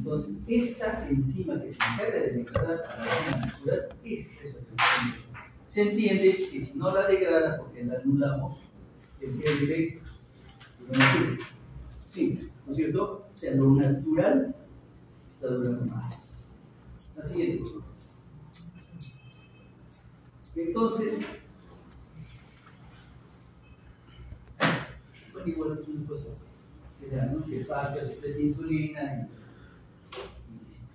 Entonces, esta enzima que se encarga de degradar a la hormona natural es resorbitol. Se entiende que si no la degrada, porque la anulamos, el PLP lo mantiene. Sí, ¿no es cierto? O sea, lo natural está durando más. La siguiente, por favor. Entonces, bueno, igual es una cosa que da, ¿no? Que falta, se prende insulina y listo.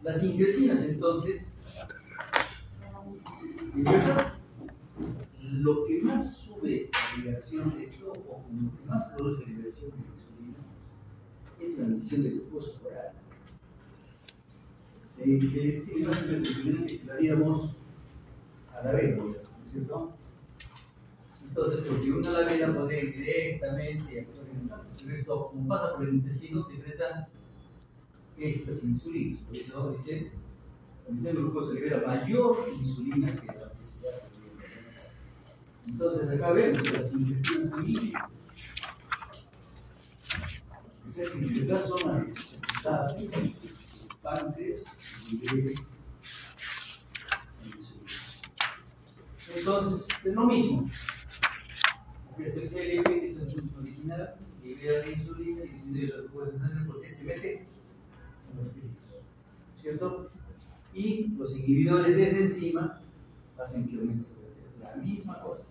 Las incretinas, entonces, de verdad, lo que más sube la liberación de esto, o lo que más produce liberación de insulina, es la medición de glucosa oral. Se tiene más insulina que si la diéramos a la vena, ¿no es cierto? Entonces, porque una la vena puede ir directamente, pero esto, como pasa por el intestino, se secretan estas insulinas. Por eso dice, la medición de glucosa libera mayor insulina que la que se da. Entonces acá vemos que las incretinas también, o sea que en verdad son utilizadas páncreas y insulina. Entonces es lo mismo. Este PLP, que es el función original, libera la insulina y disminuye la glucosa sanguínea porque se mete en los tejidos, ¿cierto? Y los inhibidores de esa enzima hacen que aumente la misma cosa.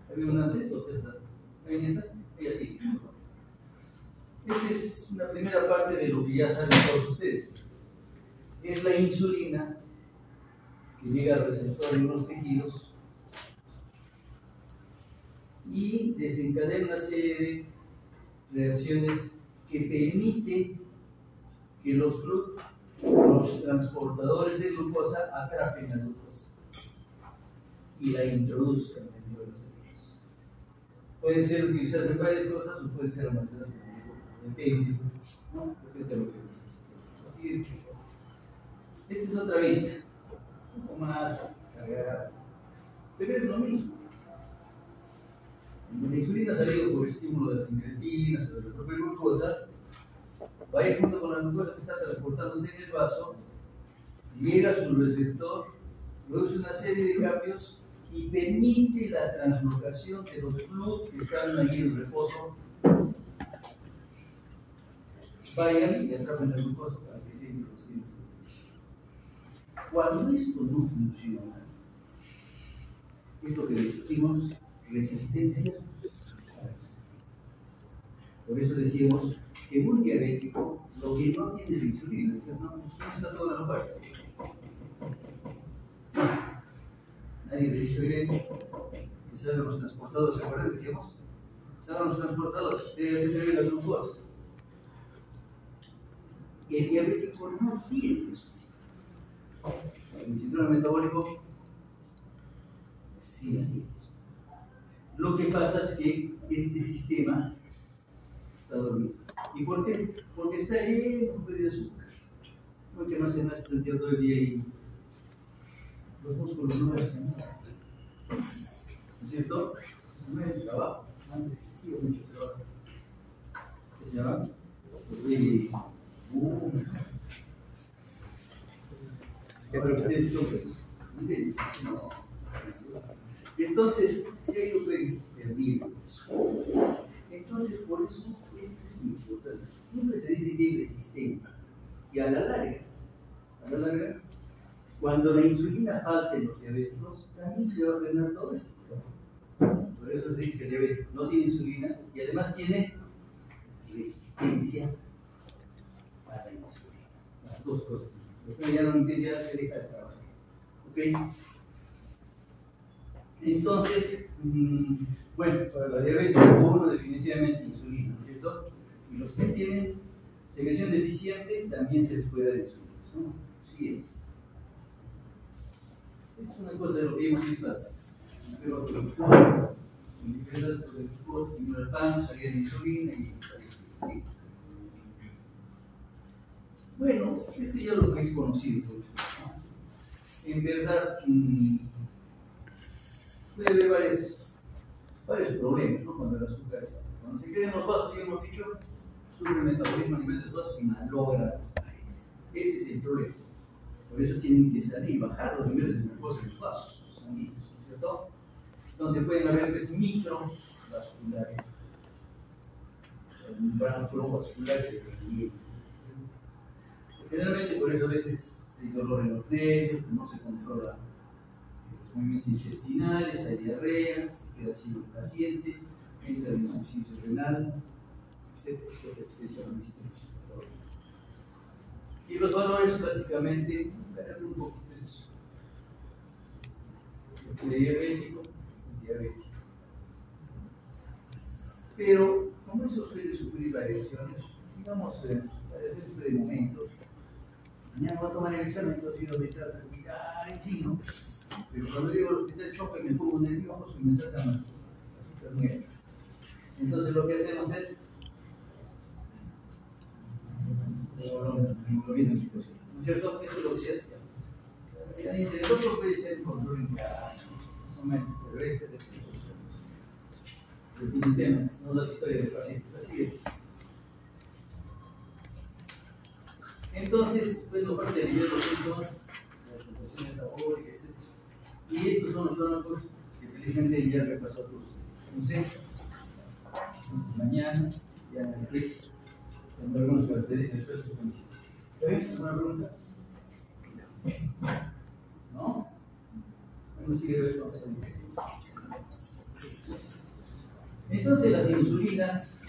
¿Había una antes o otra? ¿Ahí está? Ella sí. Esta es una primera parte de lo que ya saben todos ustedes. Es la insulina que llega al receptor en los tejidos y desencadena una serie de reacciones que permiten que los transportadores de glucosa atrapen la glucosa y la introduzcan dentro de los tejidos. Pueden ser utilizadas en varias cosas o pueden ser almacenadas en el cuerpo. Depende, ¿no? Depende de lo que necesitemos. Así que, esta es otra vista, un poco más cargada, pero es lo mismo. Cuando la insulina ha salido por estímulo de las incretinas o de la propia glucosa, va a ir junto con la glucosa que está transportándose en el vaso, llega a su receptor, produce una serie de cambios y permite la translocación de los GLUT que están ahí en reposo, vayan y atrapen la glucosa para que sea introducido. Cuando esto no funciona, es lo que resistimos, resistencia a la insulina. Por eso decíamos que un diabético, lo que no tiene la insulina, dice, no, está toda la parte. Nadie le dice, oye, que salgan los transportadores, ¿se acuerdan? Decíamos, salgan los transportadores, debe tener la glucosa. Y el diabético no tiene eso. El síndrome metabólico sí la tiene. Lo que pasa es que este sistema está dormido. ¿Y por qué? Porque está lleno de azúcar. Porque no se está sentido todo el día y los músculos no están. ¿No es cierto? No es el trabajo. Antes sí hacía mucho trabajo. ¿Qué se llama? Ahora ustedes son no. Entonces se ha ido perdiendo. Entonces, por eso esto es muy importante. Siempre se dice que hay resistencia. Y a la larga, cuando la insulina falta en los diabéticos, también se va a frenar todo esto. Por eso se dice que el diabético no tiene insulina y además tiene resistencia a la insulina. Las dos cosas. Después ya no empieza, se deja de trabajar. ¿Ok? Entonces, bueno, para la diabetes tipo 1 definitivamente insulina, ¿no es cierto? Y los que tienen secreción deficiente también se les puede dar insulina, ¿no? Siguiente. Es una cosa de lo que hemos visto antes. Pero por el cual, indiferentes por el glucosa, el pan, salida de insulina y ¿sí? Bueno, esto ya lo habéis conocido mucho, ¿no? En verdad, puede haber varios problemas, ¿no? Cuando el azúcar está. Cuando se queda en los vasos, ya hemos dicho, sube el metabolismo a nivel de los vasos y malogra las paredes. Ese es el problema. Por eso tienen que salir, bajar los niveles de glucosa en los vasos sanguíneos, ¿no es cierto? Entonces pueden haber pues, microvasculares, macrovasculares de relieve. Generalmente por eso a veces hay dolor en los nervios, no se controla los movimientos intestinales, hay diarrea, se queda así el paciente, entra en insuficiencia renal, etcétera, etcétera. Y los valores básicamente, un poquito de eso. Diabético. Pero, como eso suele sufrir variaciones, digamos, variaciones de momento, mañana voy a tomar el examen, entonces yo voy a tranquilar, en fin, ¿no? Pero cuando llego al hospital choca y me pongo nervioso y me sacan las azúcar muy altas. Entonces lo que hacemos es hemoglobina en glucosa, ¿no es cierto? Eso es lo que se hace. Entre dos puede ser un control en casa, más o menos, pero este es el proceso. Definitivamente, no es la historia del paciente. Así es. Entonces, bueno, parte de los síntomas, la explotación metabólica, etc. Y estos son los fármacos que felizmente ya repasó todos ustedes. No sé, entonces mañana, ya después, tendré algunas características. ¿Está bien? ¿Alguna pregunta? ¿No? Vamos a seguir a ver cómo se dice. Entonces las insulinas,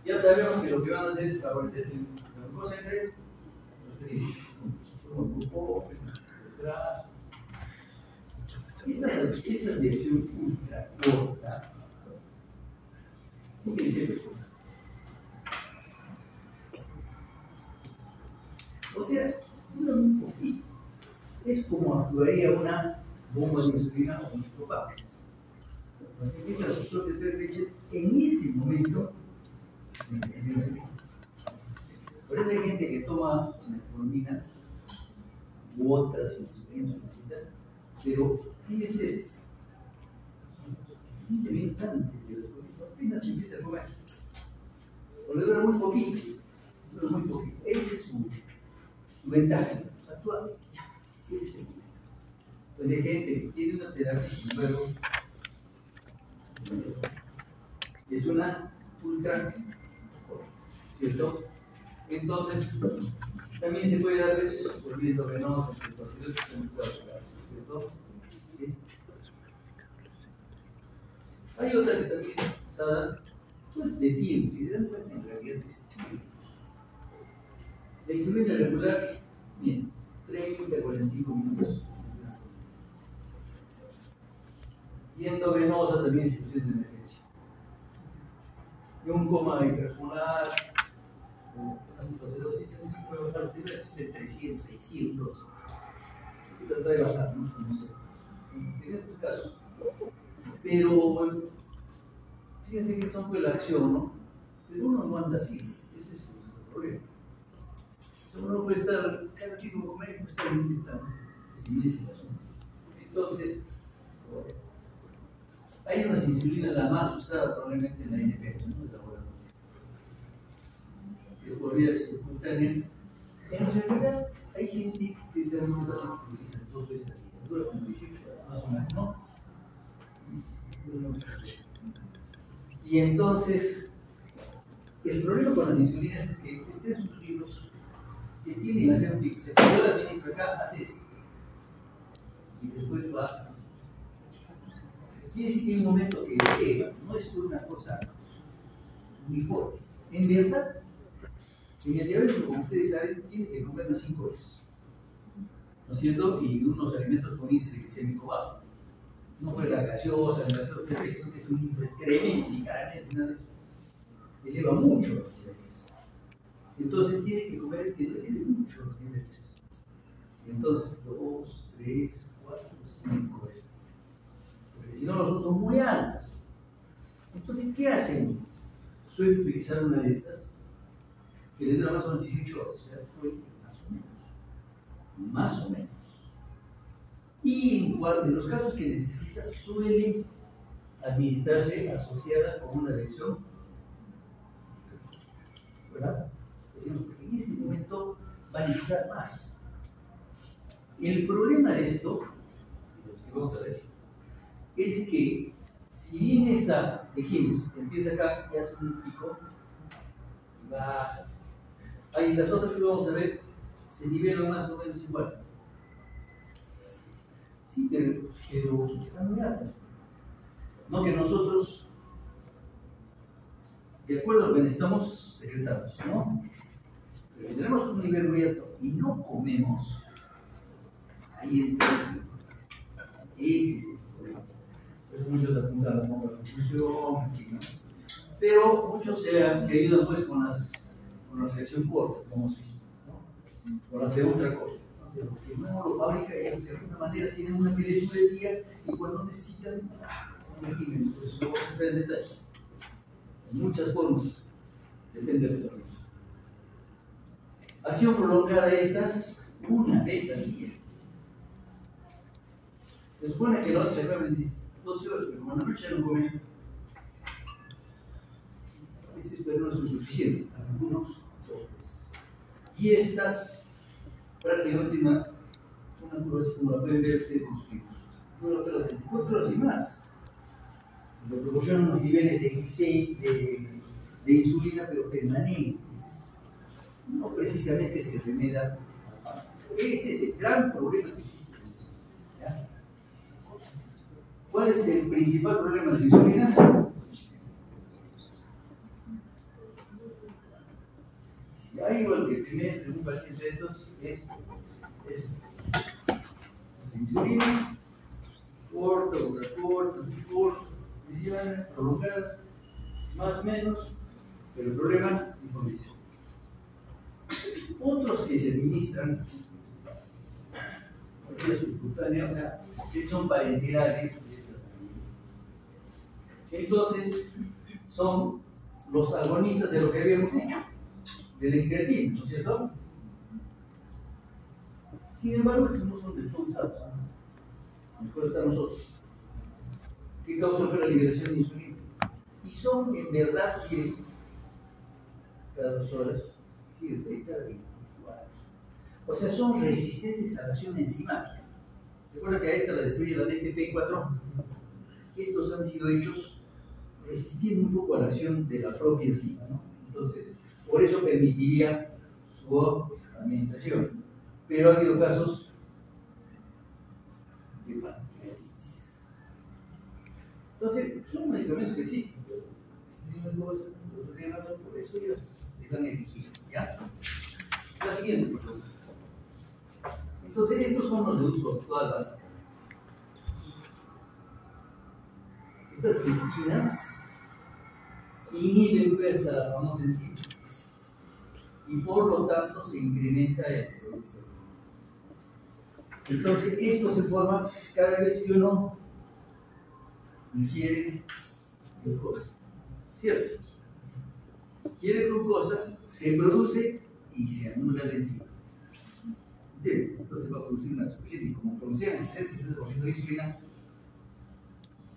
ya sabemos que lo que van a hacer es favorecer la glucosa entre los triglicéridos. Esta lección ultra corta, ¿qué dice? O sea, dura un poquito. Es como actuaría una bomba de insulina o unos propágenes. Las empiezan sus propias leches en ese momento necesitan insulina. Por eso hay gente que toma metformina u otras insulinas, pero fíjense esto. 15 minutos antes de las cosas, apenas empieza a comer. O le dura muy poquito. Dura muy poquito. Esa es su ventaja. Actúa ya. Ese es el momento. Entonces hay gente que tiene una terapia sin embargo, es una ultra, ¿cierto? Entonces, también se puede dar por vía endovenosa en situaciones que son musculares, ¿cierto? ¿Sí? Hay otra que también es usada, pues de tiempo, si se dan cuenta en realidad es tiempo. La insulina regular, bien, 30 a 45 minutos. Y endovenosa también en situaciones de emergencia. Y un coma hipersolar, una citocidosis, se puede bajar los niveles de 300, 600. Y trata de bajar, ¿no? No sé. Entonces, en estos casos. Pero, bueno, fíjense que son pues la acción, ¿no? Pero uno no anda así, ese es el problema. Uno puede estar, cada tipo de comer puede estar en este plano, es inmenso el asunto. Entonces, hay unas insulinas, la más usada probablemente en la NP, ¿no? El laboratorio. Que por vía subcutánea. En realidad, hay gente que se dan unas insulinas 2 veces al día, dura como 18 horas, más o menos, ¿no? Y entonces, el problema con las insulinas es que estén en sus libros que tienen que hacer un pico. Si yo la administro acá, hace esto. Y después baja. Quiere decir que hay un momento que eleva, no es por una cosa uniforme. En verdad, en el diabetes, como ustedes saben, tiene que comer unas 5 veces. ¿No es cierto? Y unos alimentos con índice glicémico bajo. No fue la gaseosa, ni la torta, que es un índice tremendo, ni claramente nada de eso. Eleva mucho los niveles. Entonces tiene que comer que eleve mucho los niveles. Entonces, 2, 3, 4, 5 veces. Porque si no, los otros son muy altos. Entonces, ¿qué hacen? Suelen utilizar una de estas que le dura más o menos 18 horas, o sea, fue más o menos. Más o menos. Y en los casos que necesitas, suelen administrarse asociada con una elección, ¿verdad? Decimos, porque en ese momento va a necesitar más. El problema de esto, vamos a ver, es que si bien esta, dijimos, empieza acá y hace un pico y baja, ahí las otras que vamos a ver se nivelan más o menos igual. Sí, pero están muy altas. No que nosotros, de acuerdo a lo que necesitamos, secretamos, ¿no? Pero si tenemos un nivel muy alto y no comemos, ahí entra el problema. Ese es el problema. Pero muchos apuntan a la conclusión, ¿no? Pero muchos se ayudan pues con las de acción corta, como se dice, ¿no? Con las de ultra corta. Porque no lo fabrica ellos, de alguna manera tienen una pelea de día y cuando necesitan, son regímenes, por eso no vamos a entrar en detalles. En muchas formas, depende de las cosas. Acción prolongada de estas, una vez al día. Se supone que la noche se acaba en 12 horas, pero como la noche ya no comen, estos periodos no son suficientes, algunos 2 veces. Y estas, prácticamente una curva así como la pueden ver ustedes en sus libros. Dura cada 24 horas y más. Lo proporcionan unos niveles de insulina, pero permanentes. No precisamente se remeda. Ese es el gran problema que existe. ¿Ya? ¿Cuál es el principal problema de las insulinas? Si hay igual que primer de un paciente de estos, es las insulinas, corta, mediana, prolongada, más o menos, pero el problema, información. Otros que se administran, por vía subcutánea, o sea, que son parenterales, entonces son los agonistas de lo que habíamos dicho, de la incretina, ¿no es cierto? Sin embargo, estos no son del todo usados, ¿no? Mejor están nosotros. ¿Qué causa la liberación de insulina? Y son, en verdad, que cada 2 horas, fíjense, cada 24 horas. O sea, son resistentes a la acción enzimática. Recuerda que a esta la destruye la DPP4. Estos han sido hechos resistiendo un poco a la acción de la propia enzima, ¿no? Entonces, por eso permitiría su administración. Pero ha habido casos de pancreatitis. Entonces, son medicamentos que sí, por eso ya se dan elegidos, ¿ya? La siguiente, por favor. Entonces, estos son los de uso actual básico. Estas glutinas inhiben pues a la famosa enzima y por lo tanto se incrementa el producto. Entonces, esto se forma cada vez que uno ingiere glucosa, ¿cierto? Ingiere glucosa, se produce y se anula la enzima. ¿Entienden? Entonces va a producir una suficiente, como producía el 60% de insulina.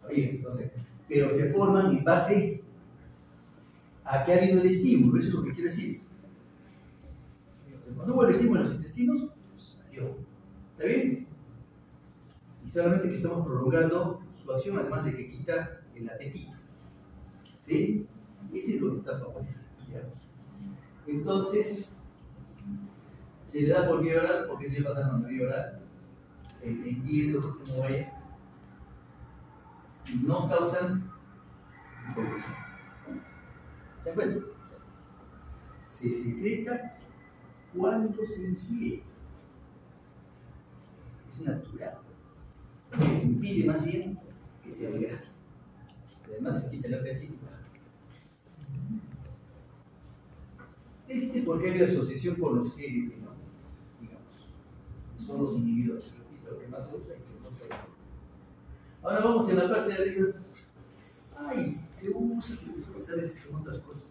Oye, entonces, pero se forman en base a que ha habido el estímulo, eso es lo que quiere decir. Cuando hubo el estímulo en los intestinos, salió. ¿Está bien? Y solamente que estamos prolongando su acción, además de que quita el apetito. ¿Sí? Eso es lo que está favoreciendo. Entonces, se le da por vía oral, porque le pasa con la vía oral. Entiendo cómo vaya. Y no causan hipoglucemia. ¿Se acuerdan? Se secreta cuando se ingiere. Es natural. Se impide más bien que se adelgaje. Además se quita el apetito. Porque hay asociación con los GLP, ¿no? Digamos. Son los inhibidores. Repito, lo que más se usa y que no se usa. Ahora vamos en la parte de arriba. Ay, se usa, a veces en otras cosas.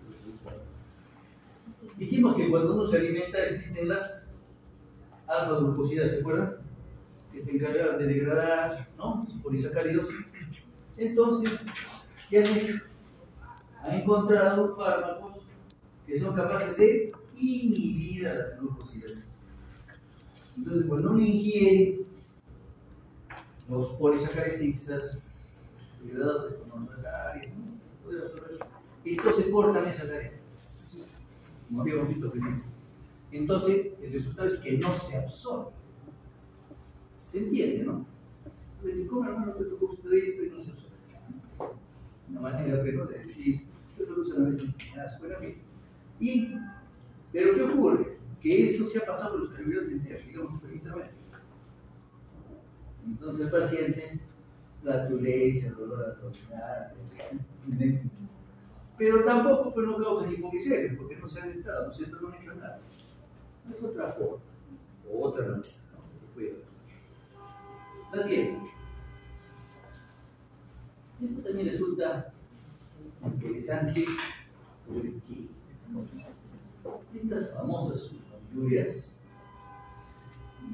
Dijimos que cuando uno se alimenta existen las alfa-glucosidas, ¿se acuerdan? Que se encargan de degradar, ¿no? Polisacáridos. Entonces, ¿qué han hecho? Han encontrado fármacos que son capaces de inhibir a las glucósidas. Entonces, cuando uno ingiere los polisacáridos degradados de monosacáridos, entonces cortan esa cadena. Como habíamos visto primero. Entonces, el resultado es que no se absorbe. ¿Se entiende, no? Entonces, ¿cómo hermano te tocó usted esto y no se absorbe? Una manera, pero de decir, eso lo usan a veces en la escuela. Pero ¿qué ocurre? Que eso se ha pasado por los servidores enteros, digamos, perfectamente. Entonces el paciente, la turgencia, el dolor abdominal, pero tampoco pues, no causa hipoglicemia, porque no se ha entrado, no se han hecho nada. Es otra forma, o otra manera, ¿no? Se puede ver. La siguiente. Esto también resulta interesante porque estas famosas sulfonilureas,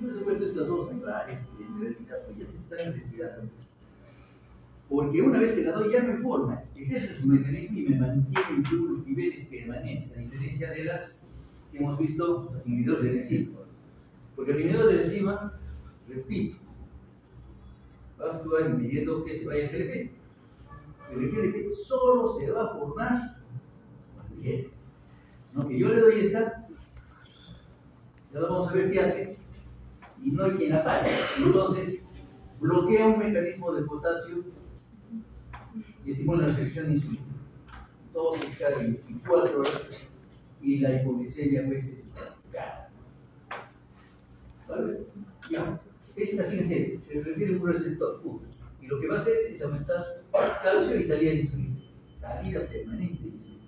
por supuesto estas dos membranas, en realidad pues ya se están retirando. Porque una vez que la doy ya no hay forma, ejerce su mecanismo y me mantiene en todos los niveles permanentes, a diferencia de las que hemos visto, los inhibidores de la enzima. Porque el inhibidor de la enzima, repito, va a actuar impidiendo que se vaya el GLP. Pero el GLP solo se va a formar cuando llegue. ¿No? Que yo le doy esta, ya vamos a ver qué hace, y no hay quien la pague. Entonces, bloquea un mecanismo de potasio y estimula la secreción de insulina. Todo se carga en 24 horas y la hipoglicemia pues es practicada. ¿Vale? Ya. Esta, fíjense, se refiere a un receptor puro. Y lo que va a hacer es aumentar calcio y salida de insulina. Salida permanente de insulina.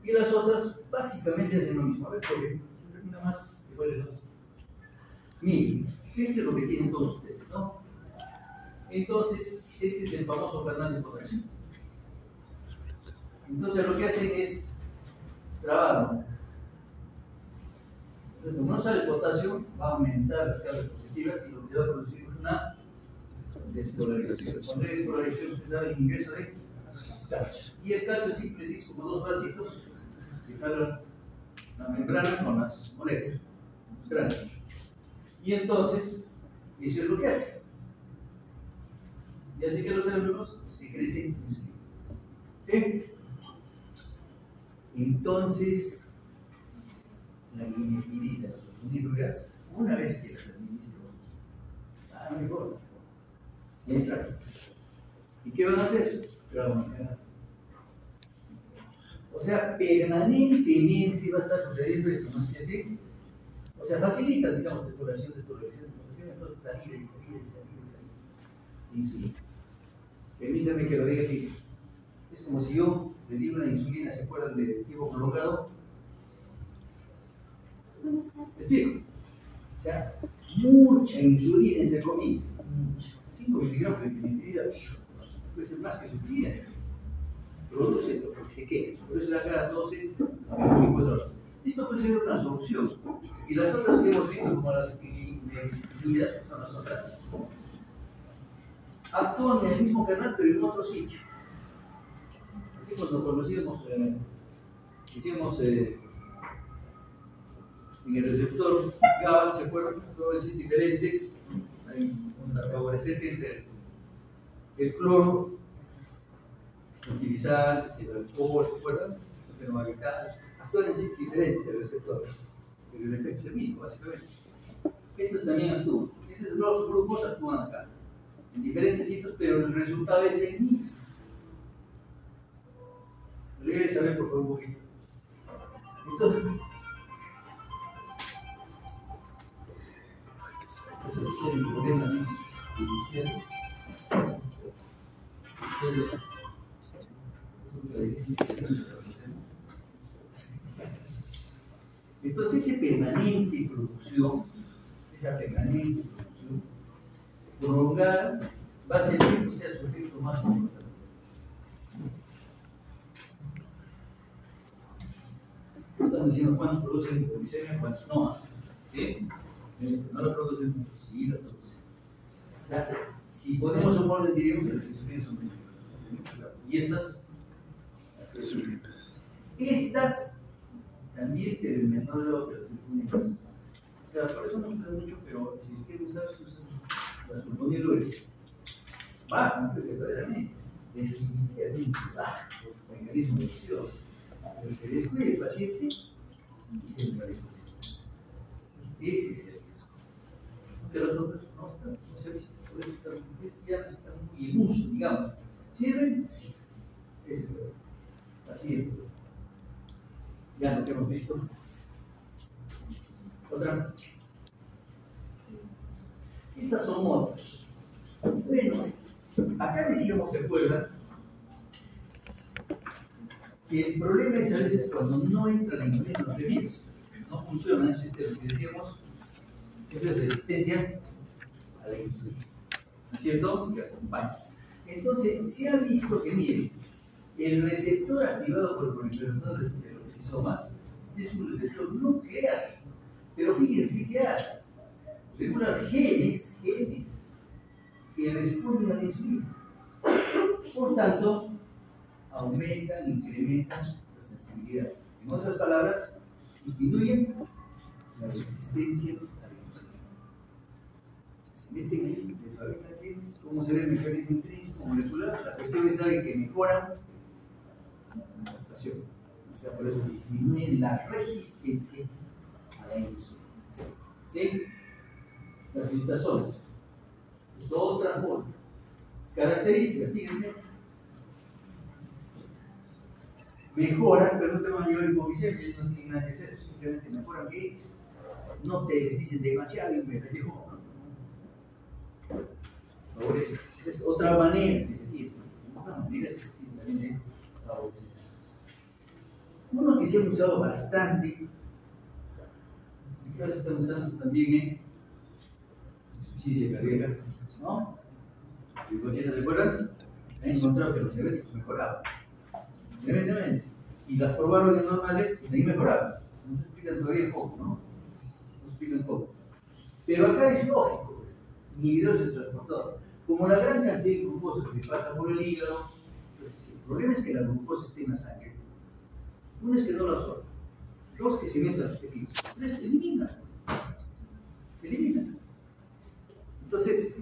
Y las otras básicamente hacen lo mismo. A ver, porque termina más que cuál es el otro. Miren, fíjense lo que tienen todos ustedes, ¿no? Entonces, este es el famoso canal de potasio. Entonces, lo que hacen es trabarlo. Entonces, como no sale el potasio, va a aumentar las cargas positivas y lo que se va a producir es una despolarización. Cuando hay despolarización, usted sabe el ingreso de calcio. Y el calcio simple es como dos vasitos que cargan la membrana con las moléculas, los granos. Y entonces, eso es lo que hace. Y así que los cerebros secreten insulina. ¿Sí? Entonces, la guinefilina, los sulfonilureas, una vez que las administro, no importa, entran. ¿Y qué van a hacer? O sea, permanentemente va a estar sucediendo esto, ¿no es cierto? O sea, facilita, digamos, despoblación, entonces salida y salida y salida y salida. Insulina. Permítanme que lo diga así. Es como si yo le digo una insulina, ¿se acuerdan de tiempo prolongado? ¿Me explico? O sea, mucha insulina, entre comillas. 5 miligramos de penicilina puede ser más que suficiente. Produce esto porque se queda. Por eso la cada 12 a 24 horas. Esto puede ser una solución. Y las otras que hemos visto, como las inhibidores, son las otras. Actúan en el mismo canal, pero en otro sitio. Así cuando conocíamos, hicimos en el receptor GABA, ¿se acuerdan? Todos los diferentes. Hay una favorecente entre el cloro, los utilizantes, el alcohol, ¿se acuerdan? Los fenobarbital. Actúan en sitios diferentes del receptor. Pero el efecto es el mismo, básicamente. Estos también actúan. Esos dos grupos actúan acá. En diferentes sitios, pero el resultado es el mismo. Debe saber por favor un poquito. Entonces, eso es el problema inicial. Entonces, esa permanente producción prolongada va a ser que esto sea su efecto más importante. Estamos diciendo cuántos producen hipoglicemia, cuántos no. ¿Sí? No la producen muchos, sí la producen. O sea, si ponemos un orden, diríamos que las insulinas son menos. Y estas, estas también, pero en menor grado que las sulfónicas. O sea, por eso no usan mucho, pero si quieren usar, se usan las sulfonilures. Bajan, verdaderamente, definitivamente bajan por su mecanismo de acción. Pero se descuide el paciente y se le va a descubrir. Ese es el riesgo. Que los otros no están, no se ha visto, por eso ya no están muy en uso, digamos. ¿Sirven? Sí. Es verdad. Así es. Ya lo que hemos visto. Otra. Estas son otras. Bueno, acá decíamos, ¿se acuerdan? Que el problema es a veces cuando no entran en los remedios. No funcionan esos sistemas que decíamos. Eso es resistencia a la insulina. ¿No es cierto? Que acompaña. Entonces, se ha visto que, miren, el receptor activado por el proliferador de los lisosomas es un receptor nuclear. Pero fíjense qué hace. Regula genes que responden a la insulina. Por tanto, aumentan, incrementan la sensibilidad. En otras palabras, disminuyen la resistencia a la insulina. Se meten ahí, les fabrican genes, cómo se ve el mecanismo intrínseco molecular. La cuestión es que mejoran la adaptación. O sea, por eso disminuyen la resistencia a la insulina. ¿Sí? Las glutazonas. Es otra forma. Características, fíjense. Mejoran, pero no te van a llevar hipoglicemia, ellos no tienen nada que hacer, simplemente mejoran que no te dicen demasiado y me rellejo. Ahora es otra manera que se tiene. Otra manera que se tiene también de favorecer. Uno que se ha usado bastante, que ahora se está usando también en insuficiencia cardíaca, ¿no? ¿Y los pacientes se acuerdan? Han encontrado que los diabéticos mejoraban. Evidentemente. Y las probables normales de ahí mejoraban. No se explican todavía poco, ¿no? No se explican poco. Pero acá es lógico, inhibidores de transportador. Como la gran cantidad de glucosa se pasa por el hígado, pues, el problema es que la glucosa esté en la sangre. Uno es que no la absorbe, dos que se metan los tejidos, tres eliminan. Entonces,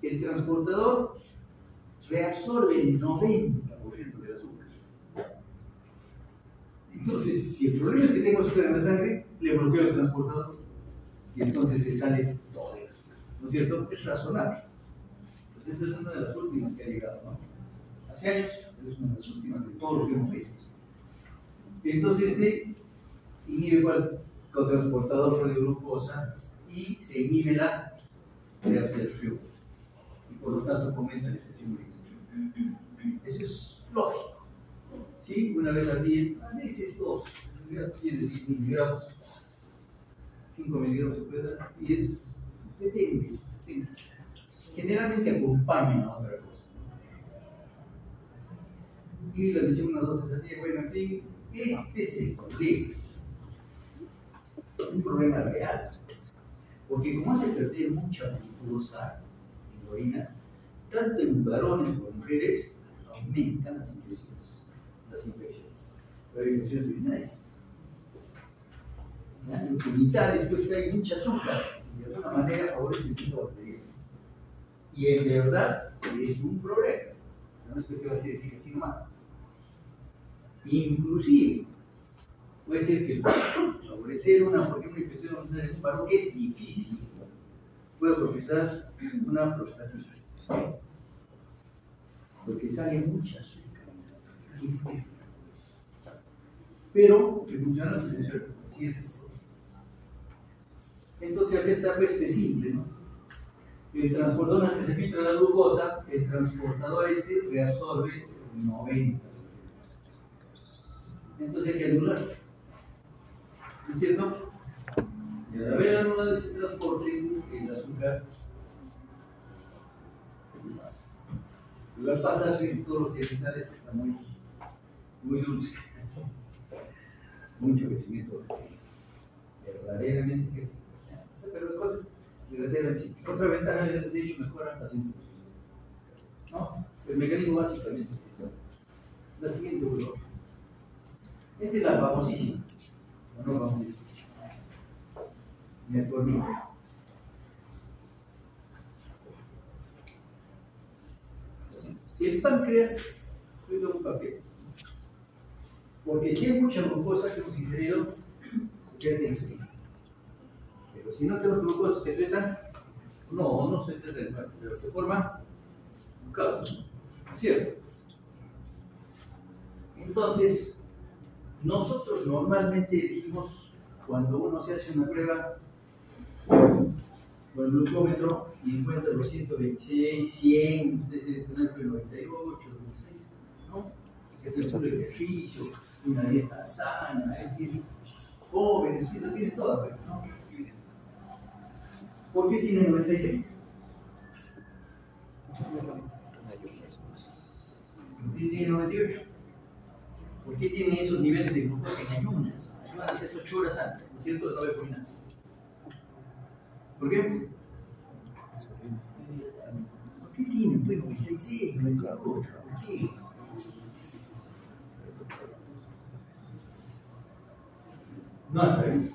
el transportador reabsorbe el 90% del azúcar. Entonces, si el problema es que tengo azúcar en la sangre, le bloqueo el transportador y entonces se sale todo el azúcar. ¿No es cierto? Es razonable. Pues esta es una de las últimas que ha llegado, ¿no? Hace años, pero es una de las últimas de todo lo que hemos visto. Entonces, inhibe el cotransportador de glucosa y se inhibe la reabsorción. Y por lo tanto, fomenta la excepción de insulina. Eso es lógico. ¿Sí? Una vez al día, a veces dos. Tiene 10 miligramos, 5 miligramos se puede dar, y es. Depende. Sí. Generalmente acompañan a otra cosa. Y la decimos unas 2 veces al día, bueno, en fin, este es el problema. Un problema real. Porque como hace perder mucha glucosa en la orina, tanto en varones como en mujeres, aumentan las infecciones. Pero hay infecciones urinarias. En mitad después que hay mucha azúcar, y de alguna manera favorece el tipo de bacteria. Y en verdad es un problema. O sea, no es cuestión así de decir así nomás. Inclusive, puede ser que favorecer una infección urinaria en un varón es difícil. Puede propiciar una prostatitis. Porque sale mucha azúcar. Pero que funciona la silencio del paciente. Entonces acá está pues de simple, ¿no? El transportador que se filtra la glucosa, el transportador reabsorbe 90. Entonces hay que anularlo. ¿No es cierto? Y al haber anulado este transporte, el azúcar eso pasa. Igual pasa que todos los genitales está muy dulce. Mucho crecimiento. Verdaderamente que sí. Pero las cosas relativamente sí. Otra ventaja es que ellos mejoran la paciente. ¿No? El mecanismo básicamente es eso. la siguiente prueba. Esta es la famosísima. No famosísima. Metformina. El páncreas juega un papel. Porque si hay mucha glucosa que hemos ingerido, se pierde insulina. Pero si no tenemos glucosa secreta, no se pierde el cuerpo, pero se forma un caos. ¿Cierto? Entonces, nosotros normalmente elegimos, cuando uno se hace una prueba con el glucómetro y encuentra los 126, 100, ustedes deben tener el 98, 96, ¿no? Que es el ejercicio, una dieta sana, es decir, jóvenes, que lo tienen todas, ¿no? ¿Por qué tiene 96? ¿Por qué tiene 98? ¿Por qué tiene esos niveles de glucosa en ayunas? Ayunas es 8 horas antes, ¿no es cierto? No voy a comer. ¿Por qué? ¿Por qué tienen? Pues 96, 98, ¿por qué? No, está bien.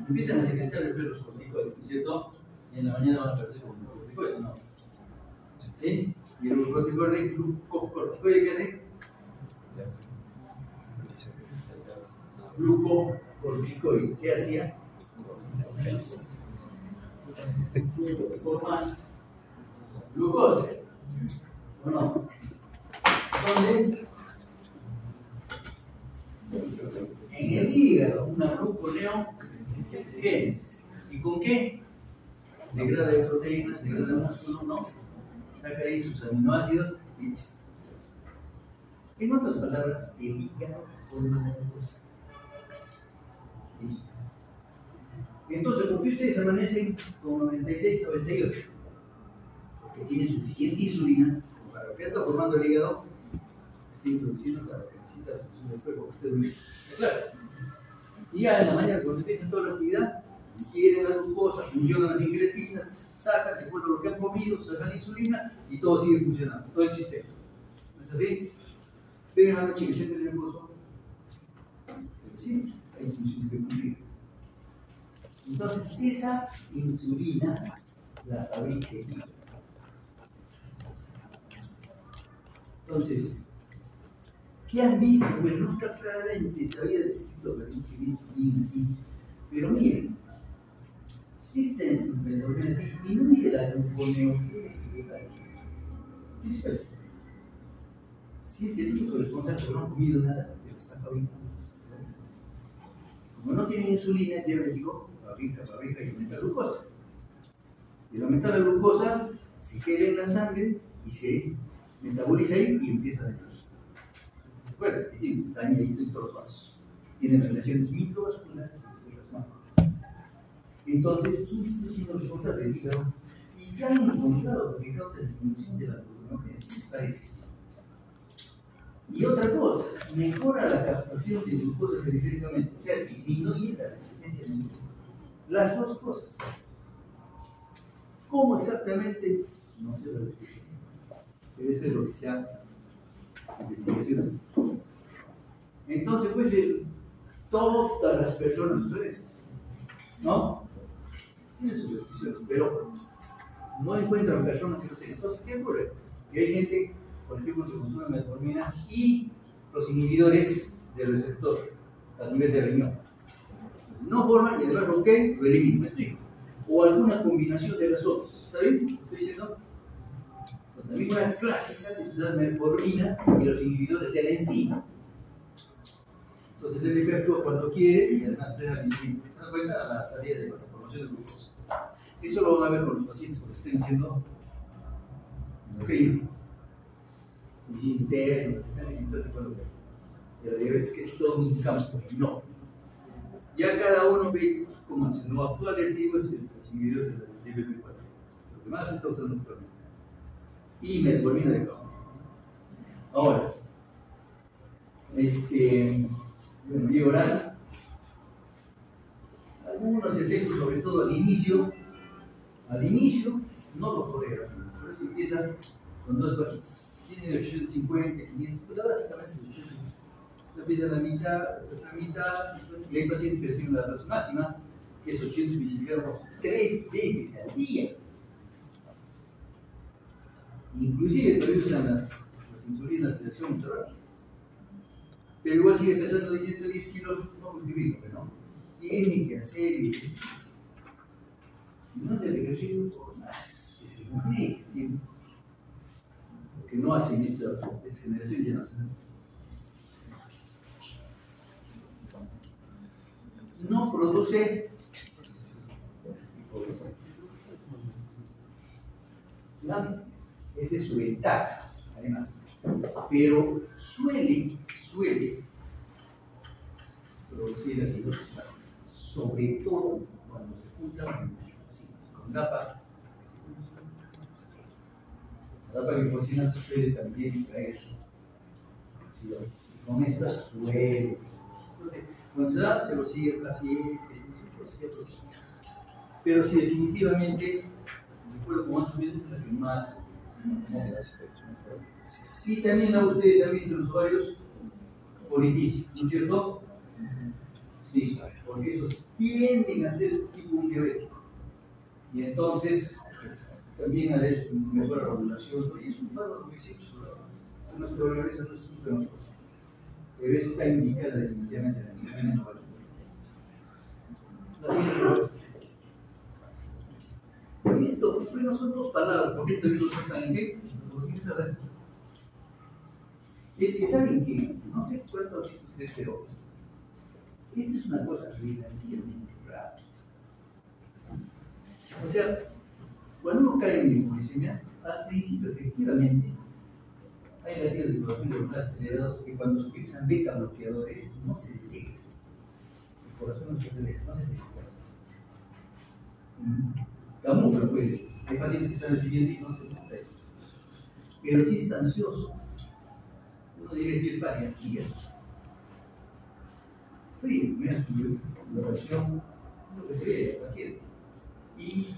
Empiezan a secretar el los corticoides, ¿no es cierto? Y en la mañana van a aparecer con corticoides, ¿no? ¿Sí? Y el glucocorticoide, ¿qué hace? Glucocorticoide, ¿qué hacía? Forma glucosa, ¿o no? ¿Dónde? En el hígado, una gluconeogénesis. ¿Y con qué? Degrada de proteínas, degrada de músculo, ¿no? Saca ahí sus aminoácidos y listo. En otras palabras, el hígado forma la glucosa. Entonces, ¿por qué ustedes amanecen con 96, 98? Porque tienen suficiente insulina para lo que está formando el hígado, está introduciendo para lo que necesita la función del cuerpo que ustedes ven. Claro. Y ya en la mañana, cuando empiezan toda la actividad, quieren la glucosa, funcionan las incretinas, sacan, de acuerdo a lo que han comido, sacan la insulina y todo sigue funcionando, todo el sistema. ¿No es así? Pero en la noche que se siente nervioso, pero sí, hay funciones que cumplir. Entonces, esa insulina la fabrica el hígado. Entonces, ¿qué han visto? Pues no está claramente todavía descrito bien así. Pero miren, esta metformina disminuye la gluconeogénesis de la ¿qué es eso? Si es el único responsable que no ha comido nada, pero está fabricando. Como no tiene insulina, el diabético fabrica y aumenta la glucosa. Y al aumentar la glucosa, se queda en la sangre y se metaboliza ahí y empieza a dañar. Bueno, y daña ahí todos los vasos. Tienen relaciones microvasculares entre las manos. Entonces, ¿quién está siendo responsable del hígado? Y ya han encontrado lo que causa la disminución de la gluconeogénesis, les parece. Y otra cosa, mejora la captación de glucosa periféricamente, o sea, disminuye la resistencia a la insulina. Las dos cosas. ¿Cómo exactamente? No sé lo que pero eso es lo que se ha investigación. Entonces, pues, todas las personas, ustedes, ¿no? Tienen sus restricciones, pero no encuentran personas que lo tengan. Entonces, ¿qué ocurre? Que hay gente, por ejemplo, se consume metformina y los inhibidores del receptor a nivel de riñón. No forman y además, ok, lo eliminan, ¿me explico? O alguna combinación de las otras. ¿Está bien? ¿Estoy diciendo? También una clásica es la metformina y los inhibidores de la enzima. Entonces el LP actúa cuando quiere y además frena la insulina. ¿Se dan cuenta? A la salida de la formación de glucosa. Eso lo van a ver con los pacientes porque estén diciendo endocrino, interno, de la diabetes, que es todo un campo. No. Ya cada uno ve cómo hace. Lo actual les digo es los inhibidores del DPP4. Lo que más se está usando actualmente. Y metformina de cajón. Ahora, bueno, y oral, algunos efectos, sobre todo al inicio no lo tolera, por eso empieza con 2 bajitas. Tiene 850, 500, pero básicamente es 850. La pide la mitad, y hay pacientes que reciben la dosis máxima, que es 800 miligramos 3 veces al día. Inclusive todavía usan las insulinas de acción intraocular. Pero igual sigue pesando 110 kilos, no justifica, ¿no? Tiene que hacer, si no hace el ejercicio, por más que se cree, lo que no hacen esta generación ya no hacen. No produce nada. Esa es su ventaja, además. Pero suele producir acidosis, sobre todo cuando se junta con DAPA. La DAPA-glifosina suele también traer acidosis. Con esta suele. Entonces, cuando se da, se lo sigue el paciente. Pero si definitivamente, recuerdo como más o menos, es la que más. Y también a ustedes han visto los usuarios politicis, ¿no es cierto? Sí, porque esos tienden a ser tipo un diabético. Y entonces, también a eso mejora la regulación. Y es un fármaco que sí, son las probabilidades, no es un fenómeno. Pero está indicada definitivamente en la medicina no vale. Listo, bueno, son 2 palabras, ¿por qué te digo en qué? Es que saben que, no sé cuánto han visto ustedes, pero esta es una cosa relativamente rápida. O sea, cuando uno cae en hipoglicemia, al principio efectivamente hay latidos de corazón de los acelerados que cuando se utilizan beta bloqueadores no se detectan. El corazón no se acelera, no se detecta. Camufla, pues. Hay pacientes que están recibiendo y no se nota eso. Pero si está ansioso, uno diría que el paliativo. Frío, mira la reacción, lo que se ve del paciente. Y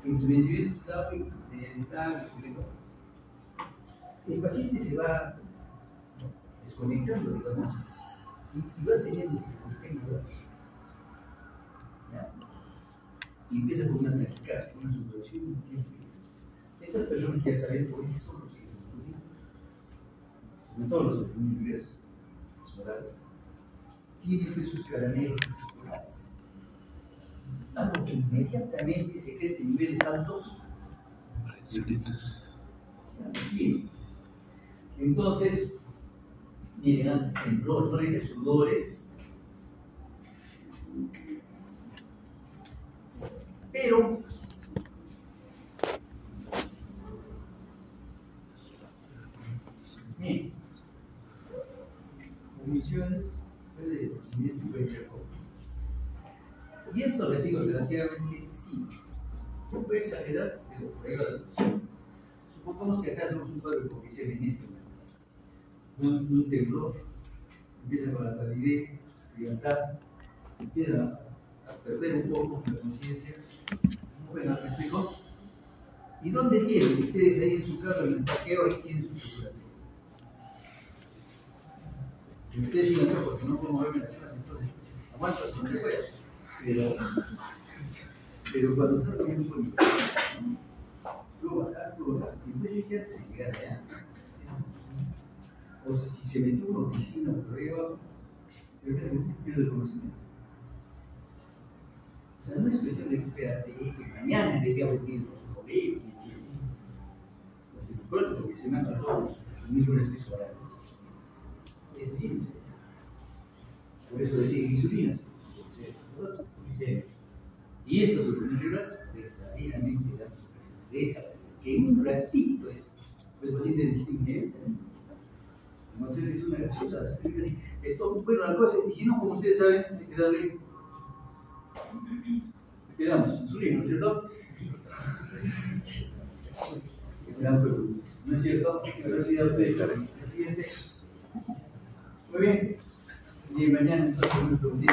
en tu vencimiento está el paciente se va desconectando, digamos, y va teniendo dificultad. Y empieza con una taquicardia, una sudoración. Estas personas que ya saben por eso son los que consumen, sobre todo los automovilistas, tienen esos caramelos y chocolates. Algo que inmediatamente secrete niveles altos de glucosa. Entonces, miren, temblores, sudores. Pero miren, condiciones de crecimiento y cuerpo. Y esto les digo relativamente simple. No puede exagerar, pero por ahí va la decisión. Supongamos que acá hacemos un cuadro de hipoglicemia en este momento. Un temblor, empieza con la palidez, frialdad, se empieza a perder un poco la conciencia. Bueno, ¿me explico? ¿Y dónde tienen ustedes ahí en su carro, en el parqueo, ahí tienen su chocolate? Y ustedes sigan acá porque no puedo moverme la clase, entonces aguantas con el cuello. Pero cuando estás comiendo un poquito, tú bajas, y después ya se llega allá. O si se metió en una oficina o prueba, pierde el conocimiento. O sea, no es cuestión de espérate que mañana le voy a volver con su colegio. Porque se me han todos los micrones visuales. Es bien serio. Por eso decía insulinas. Y estas suprimidoras verdaderamente dan de esa, que un ratito es. El paciente distingue. Entonces es una gaseosa. Bueno, la cosa, y si no, como ustedes saben, hay que darle. Le damos insulina, ¿no es cierto? ¿No es cierto? Muy bien. Y mañana entonces me pregunté.